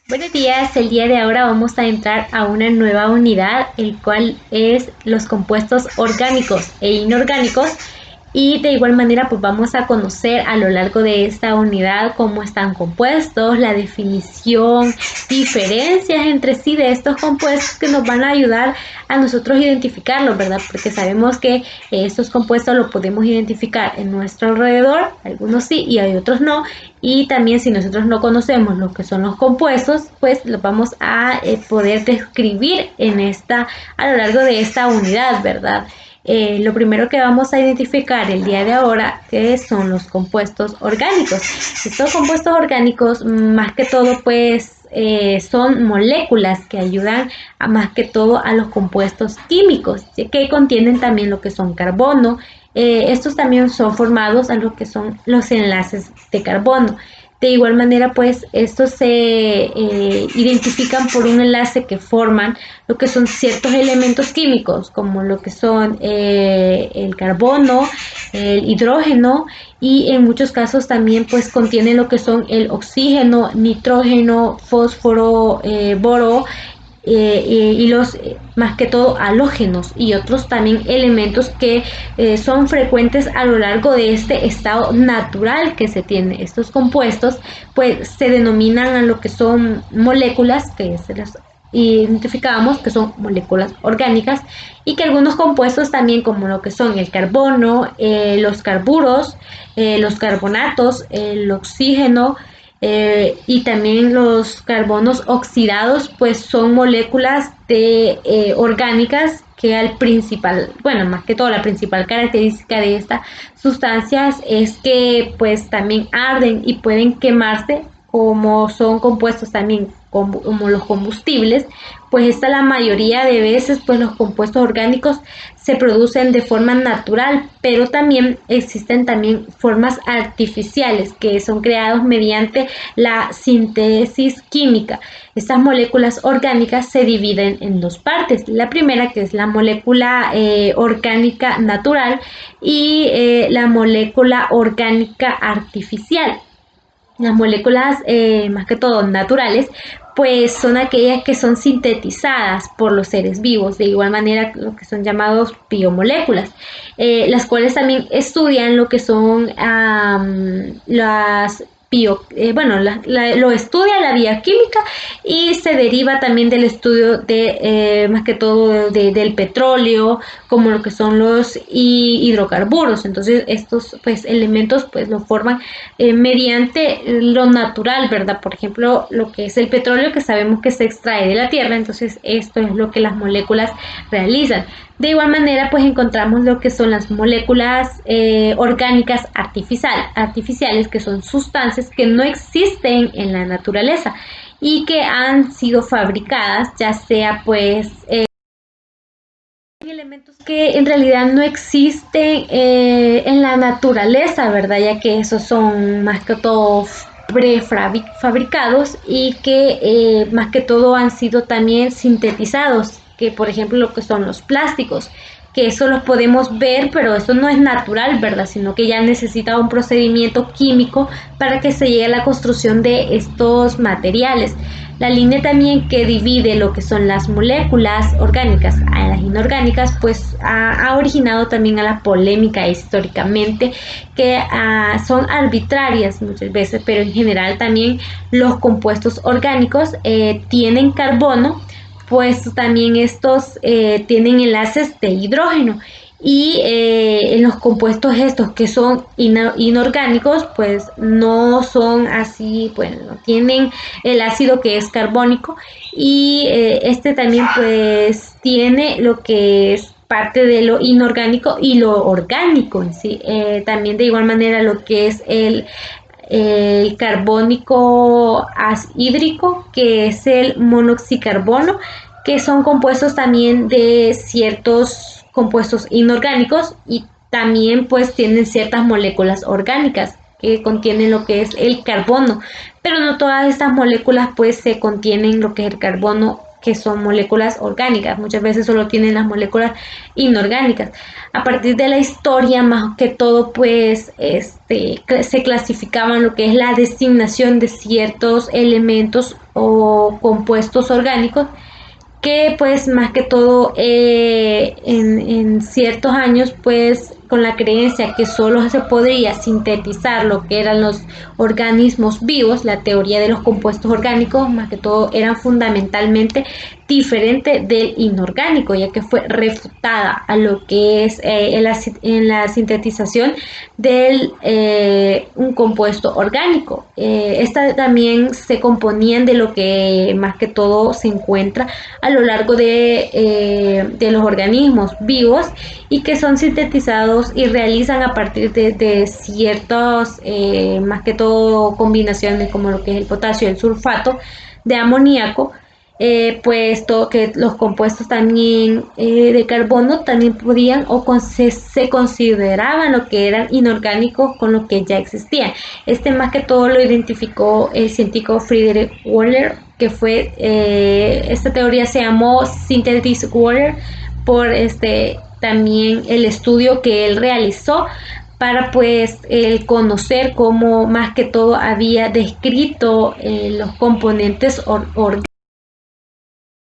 Buenos días, el día de ahora vamos a entrar a una nueva unidad, el cual es los compuestos orgánicos e inorgánicos. Y de igual manera pues vamos a conocer a lo largo de esta unidad cómo están compuestos, la definición, diferencias entre sí de estos compuestos que nos van a ayudar a nosotros identificarlos, ¿verdad? Porque sabemos que estos compuestos los podemos identificar en nuestro alrededor, algunos sí y hay otros no. Y también si nosotros no conocemos lo que son los compuestos, pues los vamos a poder describir a lo largo de esta unidad, ¿verdad? Lo primero que vamos a identificar el día de ahora que son los compuestos orgánicos. Estos compuestos orgánicos, más que todo, pues son moléculas que ayudan más que todo a los compuestos químicos, que contienen también lo que son carbono. Estos también son formados a lo que son los enlaces de carbono. De igual manera, pues estos se identifican por un enlace que forman lo que son ciertos elementos químicos, como lo que son el carbono, el hidrógeno y en muchos casos también pues contienen lo que son el oxígeno, nitrógeno, fósforo, boro, y los más que todo halógenos y otros también elementos que son frecuentes a lo largo de este estado natural que se tiene. Estos compuestos pues se denominan a lo que son moléculas que se las identificamos que son moléculas orgánicas y que algunos compuestos también como lo que son el carbono, los carburos, los carbonatos, el oxígeno, y también los carbonos oxidados pues son moléculas orgánicas que al principal, bueno, más que todo la principal característica de estas sustancias es que pues también arden y pueden quemarse como son compuestos también como los combustibles, pues esta la mayoría de veces pues los compuestos orgánicos se producen de forma natural, pero también existen también formas artificiales que son creados mediante la síntesis química. Estas moléculas orgánicas se dividen en dos partes. La primera que es la molécula orgánica natural y la molécula orgánica artificial. Las moléculas, más que todo naturales, pues son aquellas que son sintetizadas por los seres vivos, de igual manera lo que son llamados biomoléculas, las cuales también estudian lo que son las bueno, lo estudia la bioquímica y se deriva también del estudio de, más que todo, del petróleo, como lo que son los hidrocarburos. Entonces, estos pues elementos pues lo forman mediante lo natural, ¿verdad? Por ejemplo, lo que es el petróleo que sabemos que se extrae de la tierra, entonces esto es lo que las moléculas realizan. De igual manera, pues encontramos lo que son las moléculas orgánicas artificiales, que son sustancias que no existen en la naturaleza y que han sido fabricadas, ya sea pues elementos que en realidad no existen en la naturaleza, ¿verdad? Ya que esos son más que todo prefabricados y que más que todo han sido también sintetizados, que por ejemplo lo que son los plásticos, que eso los podemos ver, pero eso no es natural, ¿verdad? Sino que ya necesita un procedimiento químico para que se llegue a la construcción de estos materiales. La línea también que divide lo que son las moléculas orgánicas a las inorgánicas, pues ha originado también a la polémica históricamente, que son arbitrarias muchas veces, pero en general también los compuestos orgánicos tienen carbono, pues también estos tienen enlaces de hidrógeno y en los compuestos estos que son inorgánicos pues no son así, bueno, no tienen el ácido que es carbónico y este también pues tiene lo que es parte de lo inorgánico y lo orgánico en sí. También de igual manera lo que es el carbónico hídrico, que es el monoxicarbono, que son compuestos también de ciertos compuestos inorgánicos y también pues tienen ciertas moléculas orgánicas que contienen lo que es el carbono, pero no todas estas moléculas pues se contienen lo que es el carbono, que son moléculas orgánicas, muchas veces solo tienen las moléculas inorgánicas. A partir de la historia, más que todo, pues se clasificaban lo que es la designación de ciertos elementos o compuestos orgánicos que pues más que todo en ciertos años pues con la creencia que solo se podría sintetizar lo que eran los organismos vivos, la teoría de los compuestos orgánicos más que todo eran fundamentalmente diferente del inorgánico, ya que fue refutada a lo que es en la sintetización de un compuesto orgánico. Esta también se componían de lo que más que todo se encuentra a lo largo de los organismos vivos y que son sintetizados y realizan a partir de ciertos, más que todo combinaciones como lo que es el potasio, el sulfato de amoníaco, pues todo que los compuestos también de carbono también podían se consideraban lo que eran inorgánicos con lo que ya existían. Este más que todo lo identificó el científico Friedrich Wöhler, que fue esta teoría se llamó Synthesis Wöhler por también el estudio que él realizó para pues el conocer cómo más que todo había descrito los componentes orgánicos.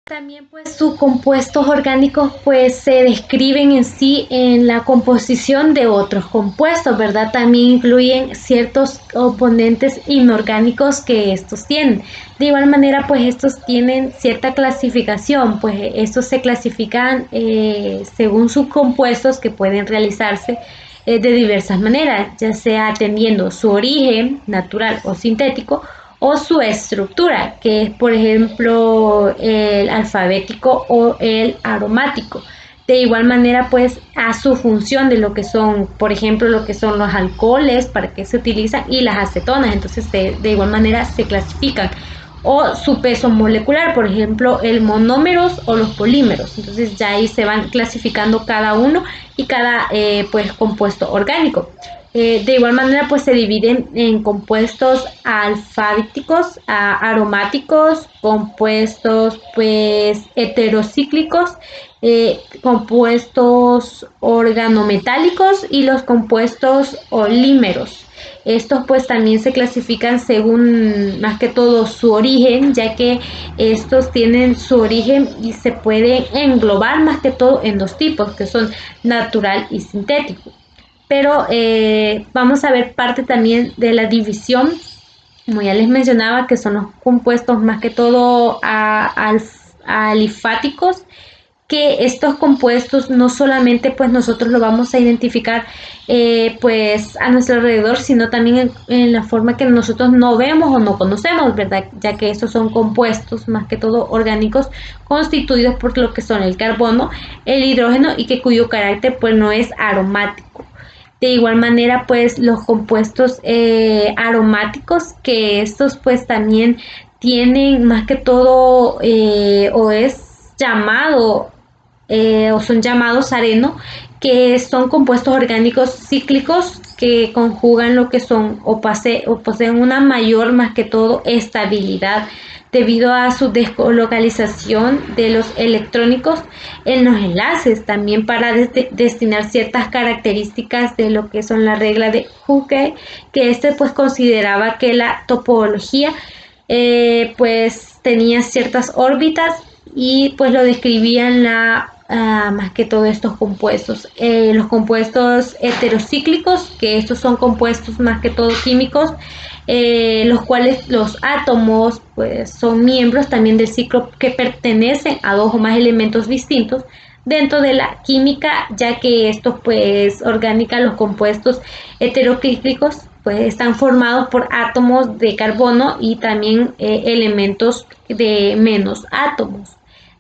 También pues sus compuestos orgánicos pues se describen en sí en la composición de otros compuestos, ¿verdad? También incluyen ciertos componentes inorgánicos que estos tienen. De igual manera pues estos tienen cierta clasificación, pues estos se clasifican según sus compuestos que pueden realizarse de diversas maneras, ya sea atendiendo su origen natural o sintético, o su estructura, que es por ejemplo el alfabético o el aromático. De igual manera, pues a su función de lo que son, por ejemplo, lo que son los alcoholes, para qué se utilizan, y las acetonas, entonces de igual manera se clasifican. O su peso molecular, por ejemplo, el monómeros o los polímeros. Entonces ya ahí se van clasificando cada uno y cada pues compuesto orgánico. De igual manera, pues se dividen en compuestos alfabéticos, aromáticos, compuestos pues heterocíclicos, compuestos organometálicos y los compuestos olímeros. Estos pues también se clasifican según más que todo su origen, ya que estos tienen su origen y se pueden englobar más que todo en dos tipos, que son natural y sintético. Pero vamos a ver parte también de la división, como ya les mencionaba, que son los compuestos más que todo alifáticos, que estos compuestos no solamente pues nosotros lo vamos a identificar pues a nuestro alrededor, sino también en la forma que nosotros no vemos o no conocemos, ¿verdad? Ya que estos son compuestos más que todo orgánicos constituidos por lo que son el carbono, el hidrógeno y que cuyo carácter pues no es aromático. De igual manera, pues los compuestos aromáticos, que estos pues también tienen más que todo o es llamado o son llamados areno, que son compuestos orgánicos cíclicos que conjugan lo que son o poseen una mayor más que todo estabilidad debido a su deslocalización de los electrónicos en los enlaces, también para destinar ciertas características de lo que son la regla de Hooke, que pues consideraba que la topología pues tenía ciertas órbitas y pues lo describían más que todo estos compuestos. Los compuestos heterocíclicos, que estos son compuestos más que todo químicos, los cuales los átomos pues son miembros también del ciclo que pertenecen a dos o más elementos distintos dentro de la química, ya que estos pues orgánica, los compuestos heterocíclicos pues están formados por átomos de carbono y también elementos de menos átomos.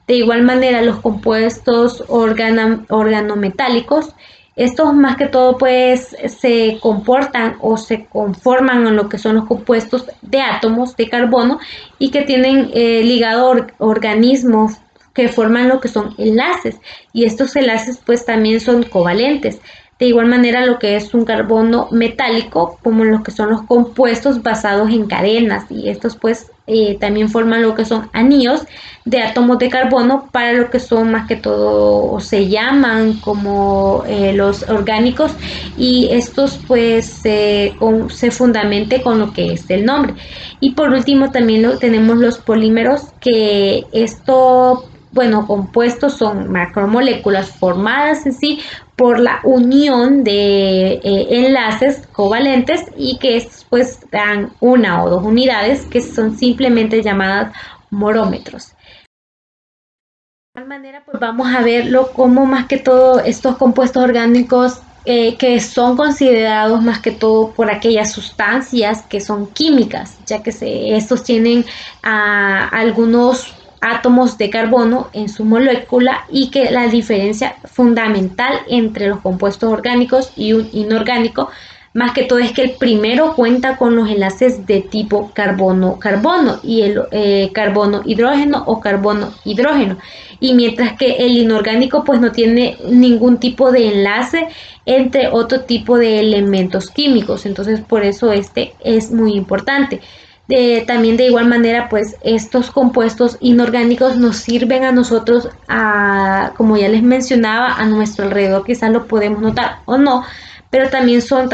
De igual manera, los compuestos organometálicos, estos más que todo pues se comportan o se conforman en lo que son los compuestos de átomos de carbono y que tienen ligado organismos que forman lo que son enlaces, y estos enlaces pues también son covalentes. De igual manera, lo que es un carbono metálico, como lo que son los compuestos basados en cadenas, y estos pues también forman lo que son anillos de átomos de carbono, para lo que son más que todo, o se llaman como los orgánicos, y estos pues se fundamente con lo que es el nombre. Y por último también tenemos los polímeros, que esto, bueno, compuestos son macromoléculas formadas en sí por la unión de enlaces covalentes, y que estos pues dan una o dos unidades que son simplemente llamadas morómetros. De igual manera, pues vamos a verlo como más que todo estos compuestos orgánicos que son considerados más que todo por aquellas sustancias que son químicas, ya que estos tienen algunos átomos de carbono en su molécula, y que la diferencia fundamental entre los compuestos orgánicos y un inorgánico más que todo es que el primero cuenta con los enlaces de tipo carbono-carbono, y el carbono-hidrógeno o carbono-hidrógeno, y mientras que el inorgánico pues no tiene ningún tipo de enlace entre otro tipo de elementos químicos. Entonces por eso este es muy importante. También de igual manera pues estos compuestos inorgánicos nos sirven a nosotros, como ya les mencionaba, a nuestro alrededor, quizás lo podemos notar o no, pero también son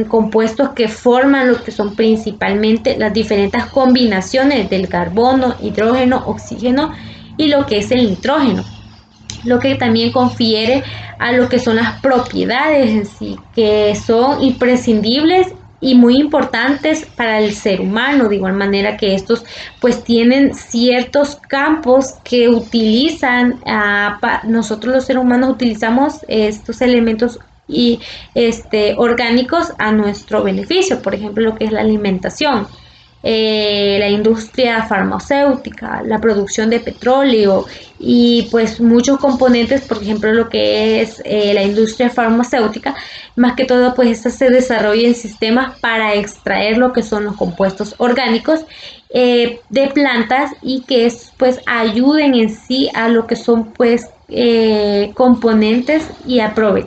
compuestos que forman lo que son principalmente las diferentes combinaciones del carbono, hidrógeno, oxígeno y lo que es el nitrógeno, lo que también confiere a lo que son las propiedades en sí, que son imprescindibles y muy importantes para el ser humano. De igual manera que estos pues tienen ciertos campos que utilizan, nosotros los seres humanos utilizamos estos elementos y orgánicos a nuestro beneficio, por ejemplo lo que es la alimentación, la industria farmacéutica, la producción de petróleo y pues muchos componentes. Por ejemplo lo que es la industria farmacéutica, más que todo pues esta se desarrolla en sistemas para extraer lo que son los compuestos orgánicos de plantas, y que pues ayuden en sí a lo que son pues componentes y aprovechar